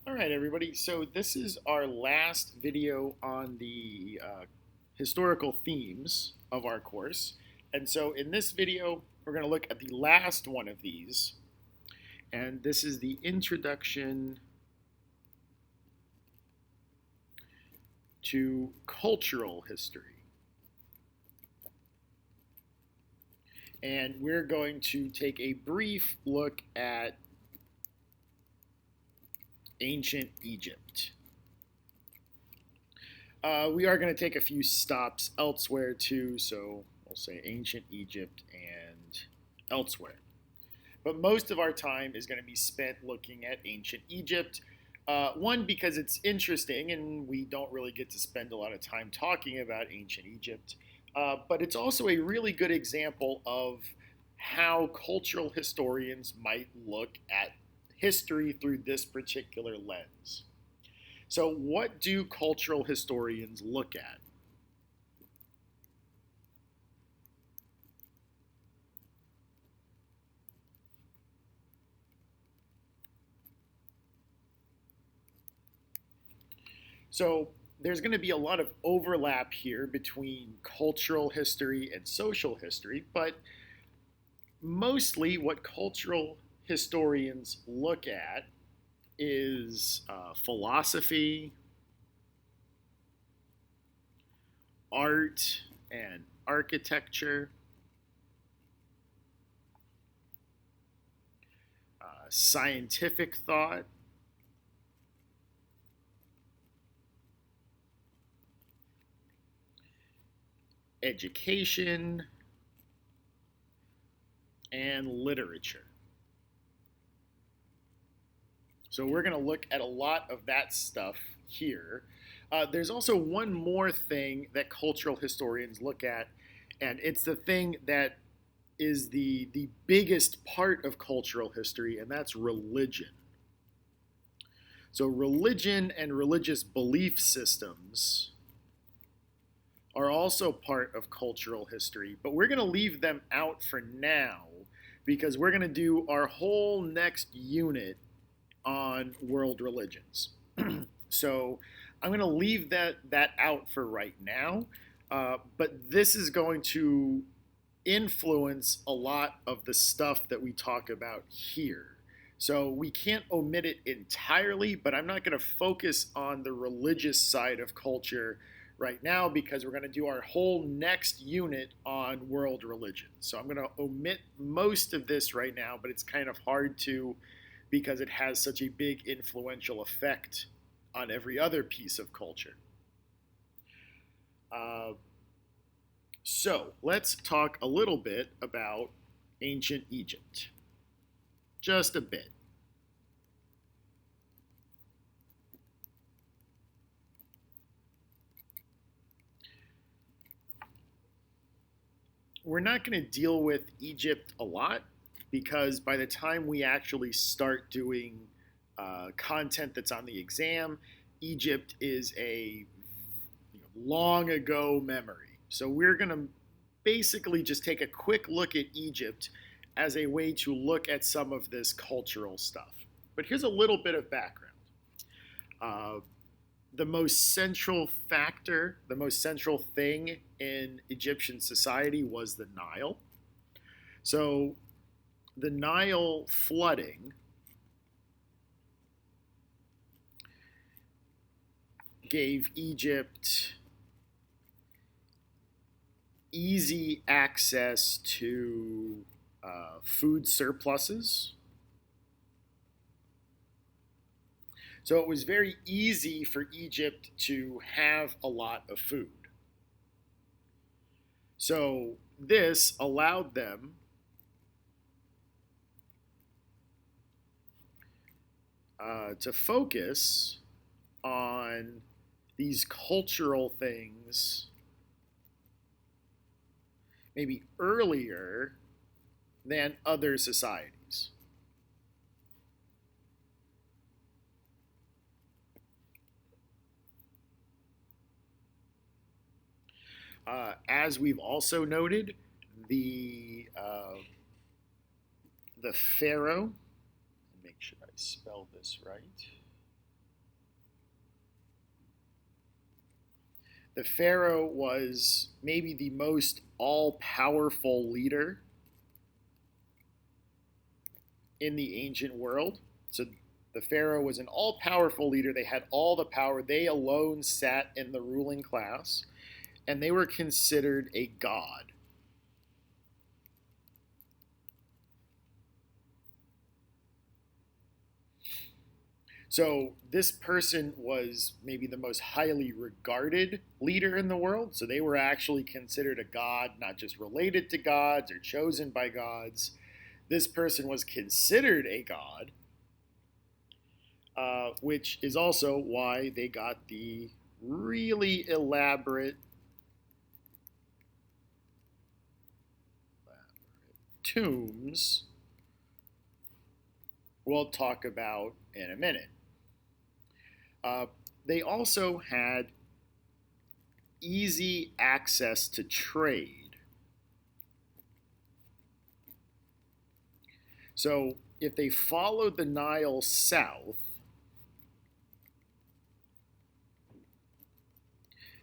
All right, everybody. So this is our last video on the historical themes of our course. And so in this video, we're going to look at the last one of these. And this is the introduction to cultural history. And we're going to take a brief look at ancient Egypt. We are going to take a few stops elsewhere too, so we'll say ancient Egypt and elsewhere. But most of our time is going to be spent looking at ancient Egypt. One, because it's interesting and we don't really get to spend a lot of time talking about ancient Egypt. But it's also a really good example of how cultural historians might look at history through this particular lens. So, what do cultural historians look at? So, there's going to be a lot of overlap here between cultural history and social history, but mostly what cultural historians look at is philosophy, art and architecture, scientific thought, education, and literature. So we're going to look at a lot of that stuff here. There's also one more thing that cultural historians look at, and it's the thing that is the biggest part of cultural history, and that's religion. So religion and religious belief systems are also part of cultural history, but we're going to leave them out for now because we're going to do our whole next unit on world religions. So I'm going to leave that out for right now, but this is going to influence a lot of the stuff that we talk about here. So we can't omit it entirely, but I'm not going to focus on the religious side of culture right now because we're going to do our whole next unit on world religions. So I'm going to omit most of this right now, but it's kind of hard to because it has such a big influential effect on every other piece of culture. So let's talk a little bit about ancient Egypt. Just a bit. We're not going to deal with Egypt a lot because by the time we actually start doing content that's on the exam, Egypt is a long ago memory. So we're going to basically just take a quick look at Egypt as a way to look at some of this cultural stuff. But here's a little bit of background. The most central factor, the most central thing in Egyptian society was the Nile. So the Nile flooding gave Egypt easy access to food surpluses. So it was very easy for Egypt to have a lot of food. So this allowed them to focus on these cultural things maybe earlier than other societies. As we've also noted, the Pharaoh, make sure I spell this right. The Pharaoh was maybe the most all-powerful leader in the ancient world. So the Pharaoh was an all-powerful leader. They had all the power. They alone sat in the ruling class, and they were considered a god. So this person was maybe the most highly regarded leader in the world. So they were actually considered a god, not just related to gods or chosen by gods. This person was considered a god, which is also why they got the really elaborate tombs we'll talk about in a minute. They also had easy access to trade. So if they followed the Nile south,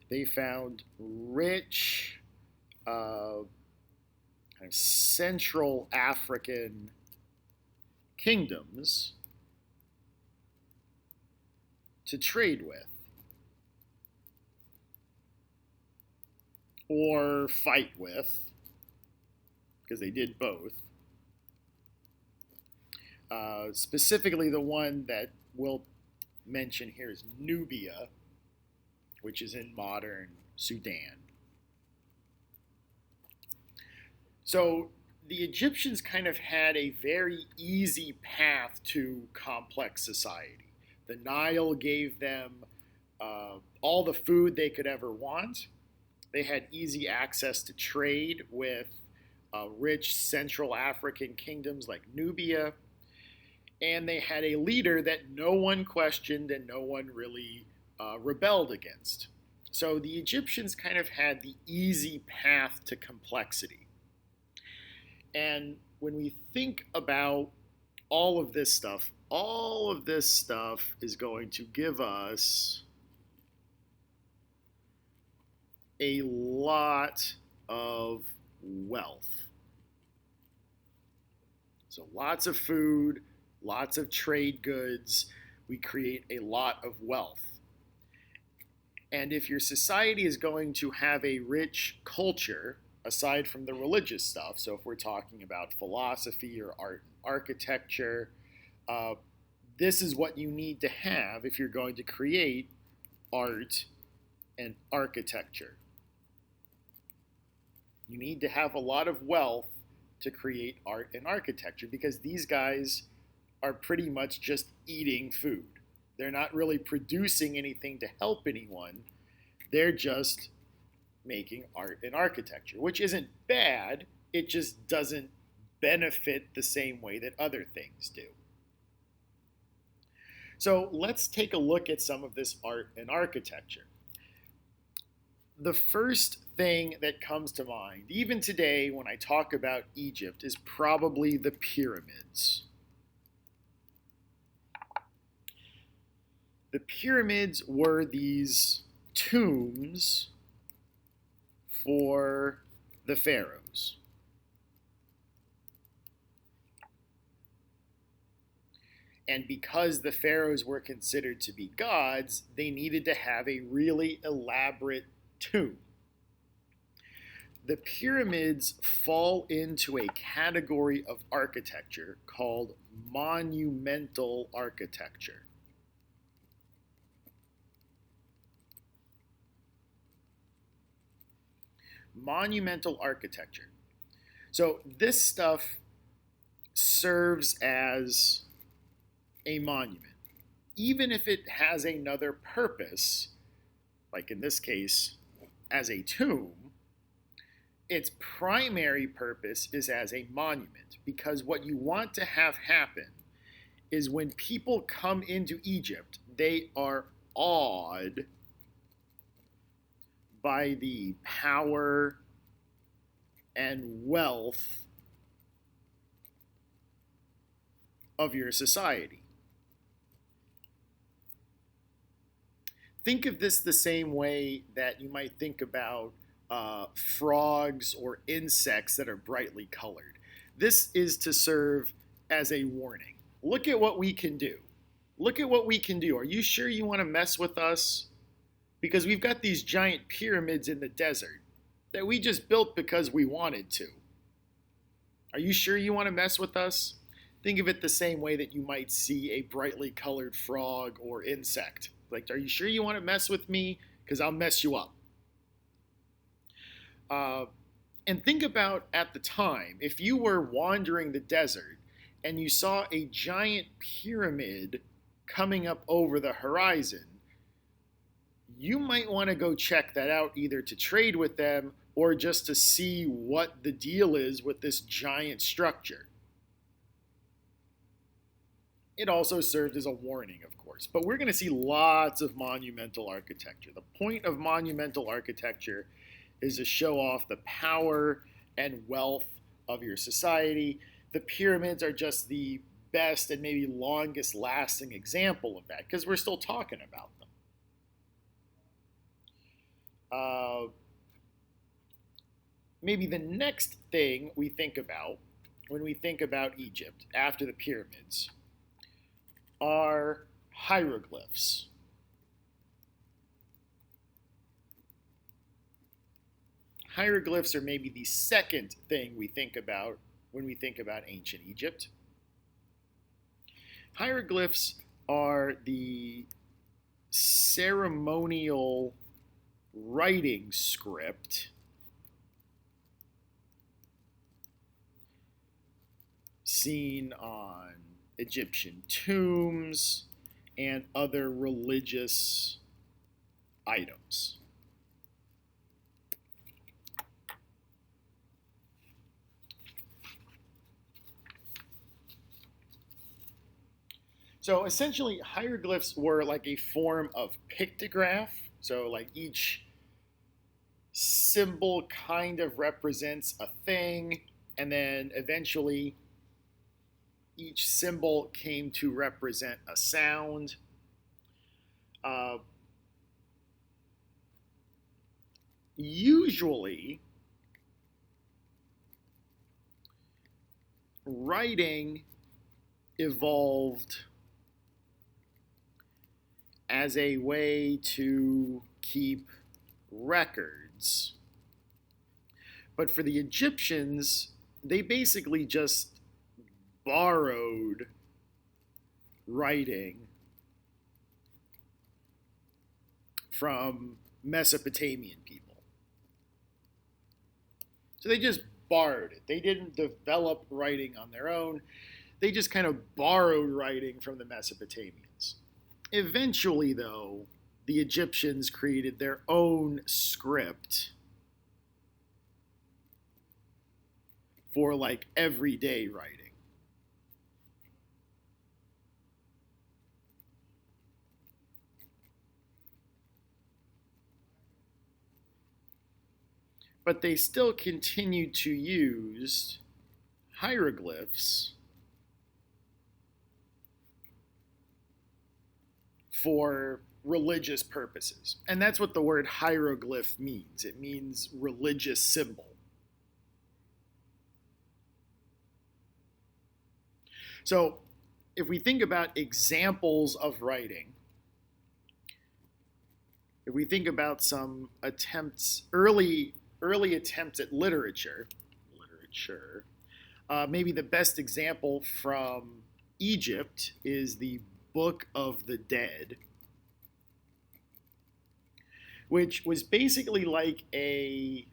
they found rich kind of Central African kingdoms to trade with or fight with, because they did both. Specifically, the one that we'll mention here is Nubia, which is in modern Sudan. So the Egyptians kind of had a very easy path to complex society. The Nile gave them all the food they could ever want. They had easy access to trade with rich Central African kingdoms like Nubia. And they had a leader that no one questioned and no one really rebelled against. So the Egyptians kind of had the easy path to complexity. And when we think about all of this stuff is going to give us a lot of wealth. So lots of food, lots of trade goods. We create a lot of wealth. And if your society is going to have a rich culture, aside from the religious stuff, so if we're talking about philosophy or art and architecture, this is what you need to have if you're going to create art and architecture. You need to have a lot of wealth to create art and architecture, because these guys are pretty much just eating food. They're not really producing anything to help anyone. They're just making art and architecture, which isn't bad. It just doesn't benefit the same way that other things do. So let's take a look at some of this art and architecture. The first thing that comes to mind, even today when I talk about Egypt, is probably the pyramids. The pyramids were these tombs for the pharaohs. And because the pharaohs were considered to be gods, they needed to have a really elaborate tomb. The pyramids fall into a category of architecture called monumental architecture. Monumental architecture. So this stuff serves as a monument. Even if it has another purpose, like in this case, as a tomb, its primary purpose is as a monument, because what you want to have happen is when people come into Egypt, they are awed by the power and wealth of your society. Think of this the same way that you might think about frogs or insects that are brightly colored. This is to serve as a warning. Look at what we can do. Look at what we can do. Are you sure you want to mess with us? Because we've got these giant pyramids in the desert that we just built because we wanted to. Are you sure you want to mess with us? Think of it the same way that you might see a brightly colored frog or insect. Like, are you sure you want to mess with me? Because I'll mess you up. And think about at the time, if you were wandering the desert and you saw a giant pyramid coming up over the horizon, you might want to go check that out, either to trade with them or just to see what the deal is with this giant structure. It also served as a warning, of course, but we're going to see lots of monumental architecture. The point of monumental architecture is to show off the power and wealth of your society. The pyramids are just the best and maybe longest lasting example of that because we're still talking about them. Maybe the next thing we think about when we think about Egypt after the pyramids are hieroglyphs. Hieroglyphs are maybe the second thing we think about when we think about ancient Egypt. Hieroglyphs are the ceremonial writing script seen on Egyptian tombs and other religious items. So essentially, hieroglyphs were like a form of pictograph. So like each symbol kind of represents a thing, and then eventually each symbol came to represent a sound. Usually, writing evolved as a way to keep records. But for the Egyptians, they basically just borrowed writing from Mesopotamian people. So they just borrowed it. They didn't develop writing on their own. They just kind of borrowed writing from the Mesopotamians. Eventually, though, the Egyptians created their own script for like everyday writing. But they still continued to use hieroglyphs for religious purposes. And that's what the word hieroglyph means. It means religious symbol. So if we think about examples of writing, if we think about some attempts, early attempts at literature, maybe the best example from Egypt is the Book of the Dead, which was basically like a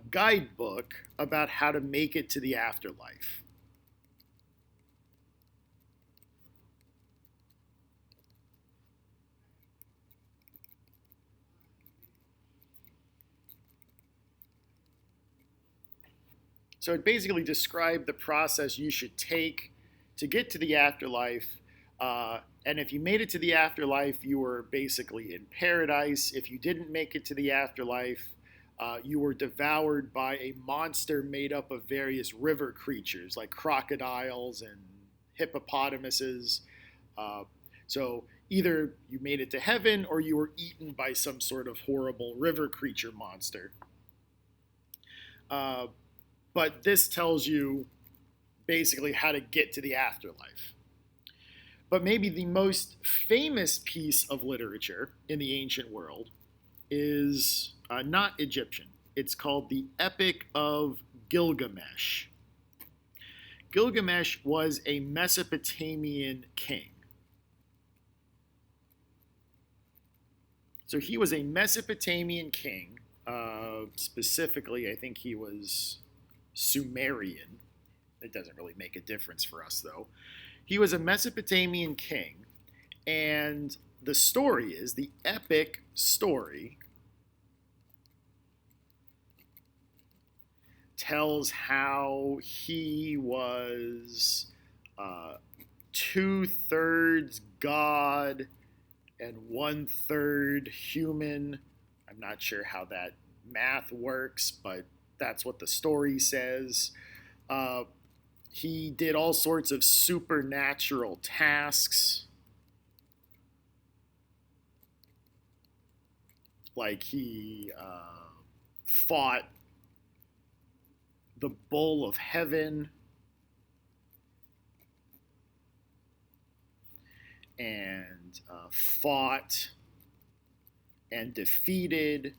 guidebook about how to make it to the afterlife. So it basically described the process you should take to get to the afterlife. And if you made it to the afterlife, you were basically in paradise. If you didn't make it to the afterlife, you were devoured by a monster made up of various river creatures like crocodiles and hippopotamuses. So either you made it to heaven or you were eaten by some sort of horrible river creature monster. But this tells you basically how to get to the afterlife. But maybe the most famous piece of literature in the ancient world is not Egyptian. It's called the Epic of Gilgamesh. Gilgamesh was a Mesopotamian king. So he was a Mesopotamian king. Specifically, I think he was Sumerian. It doesn't really make a difference for us, though. He was a Mesopotamian king, and the story is, the epic story tells how he was 2/3 God and 1/3 human. I'm not sure how that math works, but that's what the story says. He did all sorts of supernatural tasks. Like he fought the bull of heaven and fought and defeated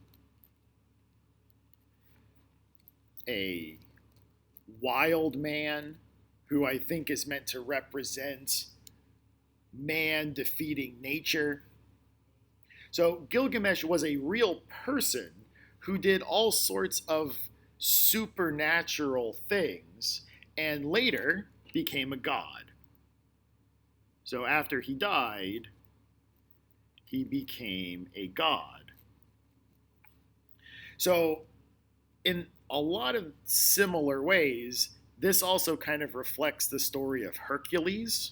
a wild man, who I think is meant to represent man defeating nature. So Gilgamesh was a real person who did all sorts of supernatural things and later became a god. So after he died, he became a god. So in a lot of similar ways, this also kind of reflects the story of Hercules,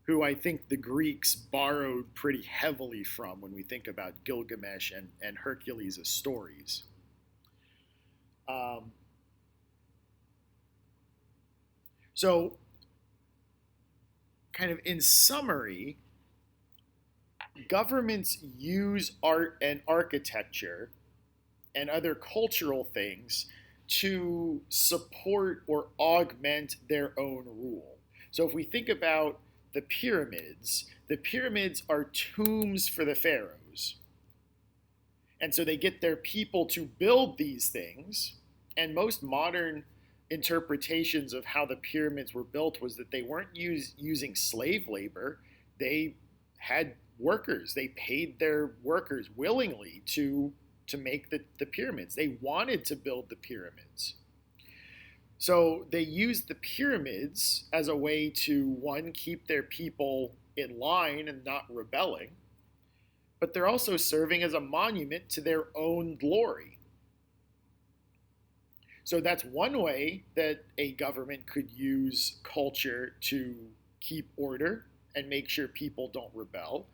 who I think the Greeks borrowed pretty heavily from when we think about Gilgamesh and Hercules' stories. So, kind of in summary, governments use art and architecture and other cultural things to support or augment their own rule. So if we think about the pyramids are tombs for the pharaohs. And so they get their people to build these things. And most modern interpretations of how the pyramids were built was that they weren't using slave labor. They had workers. They paid their workers willingly to make the pyramids. They wanted to build the pyramids. So they used the pyramids as a way to, one, keep their people in line and not rebelling, but they're also serving as a monument to their own glory. So that's one way that a government could use culture to keep order and make sure people don't rebel.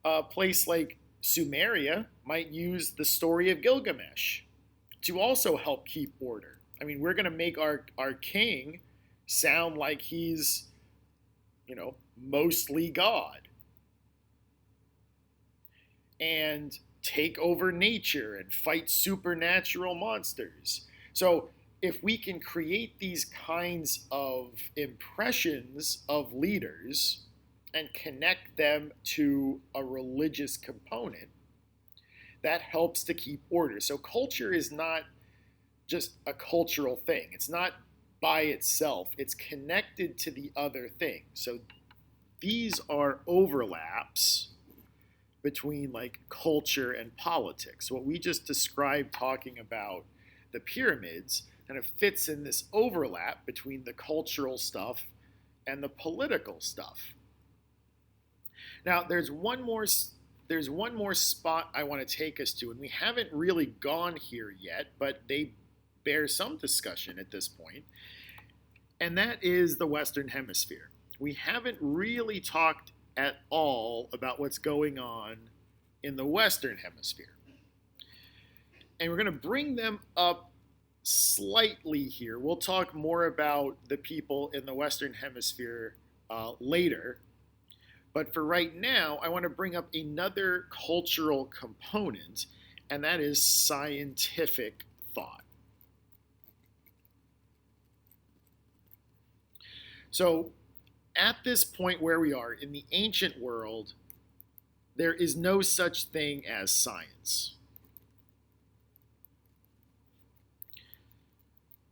A place like Sumeria might use the story of Gilgamesh to also help keep order. I mean, we're going to make our king sound like he's, mostly God, and take over nature and fight supernatural monsters. So if we can create these kinds of impressions of leaders and connect them to a religious component, that helps to keep order. So culture is not just a cultural thing. It's not by itself. It's connected to the other things. So these are overlaps between like culture and politics. What we just described talking about the pyramids kind of fits in this overlap between the cultural stuff and the political stuff. Now, there's one more spot I want to take us to, and we haven't really gone here yet, but they bear some discussion at this point, and that is the Western Hemisphere. We haven't really talked at all about what's going on in the Western Hemisphere. And we're going to bring them up slightly here. We'll talk more about the people in the Western Hemisphere later. But for right now, I want to bring up another cultural component, and that is scientific thought. So, at this point where we are in the ancient world, there is no such thing as science.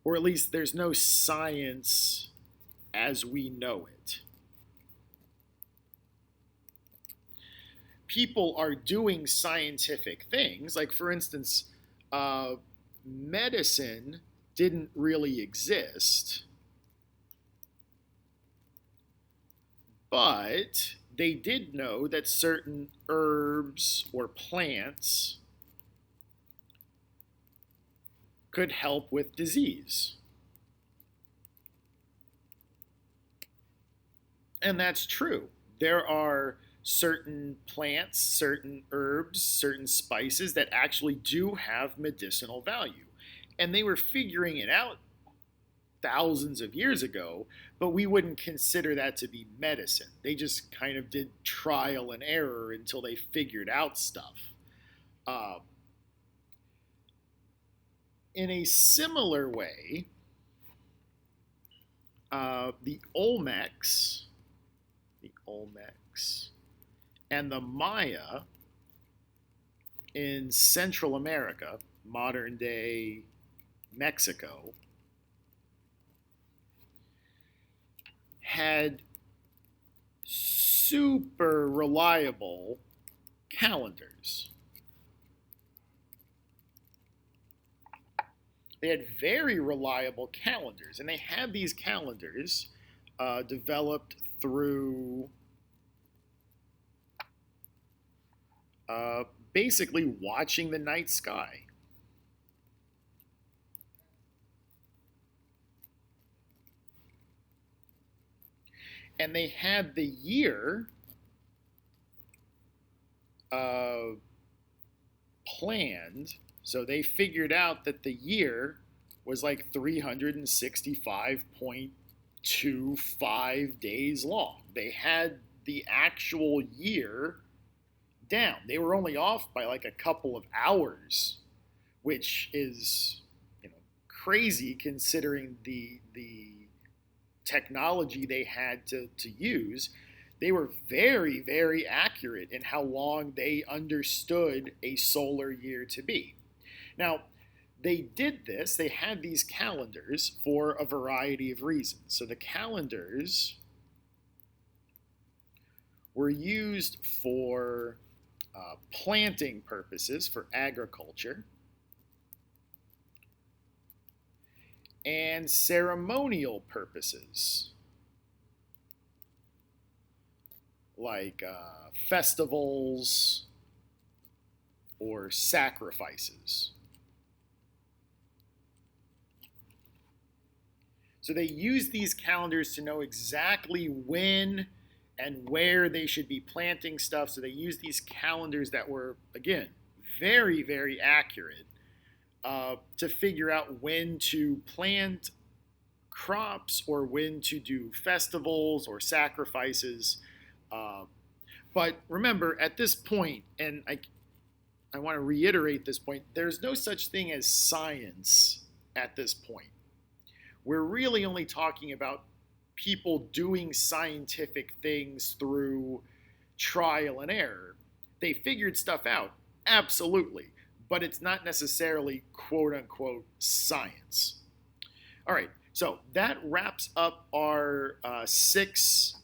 Or at least there's no science as we know it. People are doing scientific things, like for instance, medicine didn't really exist, but they did know that certain herbs or plants could help with disease. And that's true. There are certain plants, certain herbs, certain spices that actually do have medicinal value. And they were figuring it out thousands of years ago, but we wouldn't consider that to be medicine. They just kind of did trial and error until they figured out stuff. In a similar way, the Olmecs and the Maya in Central America, modern day Mexico, had super reliable calendars. They had very reliable calendars, and they had these calendars developed through basically watching the night sky. And they had the year planned, so they figured out that the year was like 365.25 days long. They had the actual year down. They were only off by like a couple of hours, which is, crazy considering the technology they had to use. They were very, very accurate in how long they understood a solar year to be. Now, they did this, they had these calendars for a variety of reasons. So the calendars were used for planting purposes, for agriculture, and ceremonial purposes, like festivals or sacrifices. So they use these calendars to know exactly when and where they should be planting stuff. So they use these calendars that were, again, very, very accurate to figure out when to plant crops or when to do festivals or sacrifices. But remember, at this point, and I want to reiterate this point, there's no such thing as science at this point. We're really only talking about people doing scientific things through trial and error. They figured stuff out, absolutely, but it's not necessarily quote unquote science. All right, so that wraps up our 6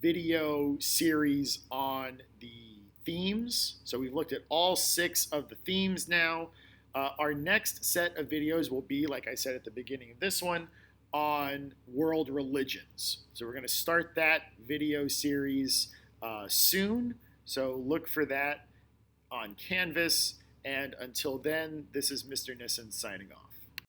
video series on the themes. So we've looked at all 6 of the themes now. Our next set of videos will be, like I said at the beginning of this one, on world religions. So we're going to start that video series soon. So look for that on Canvas. And until then, this is Mr. Nissen signing off.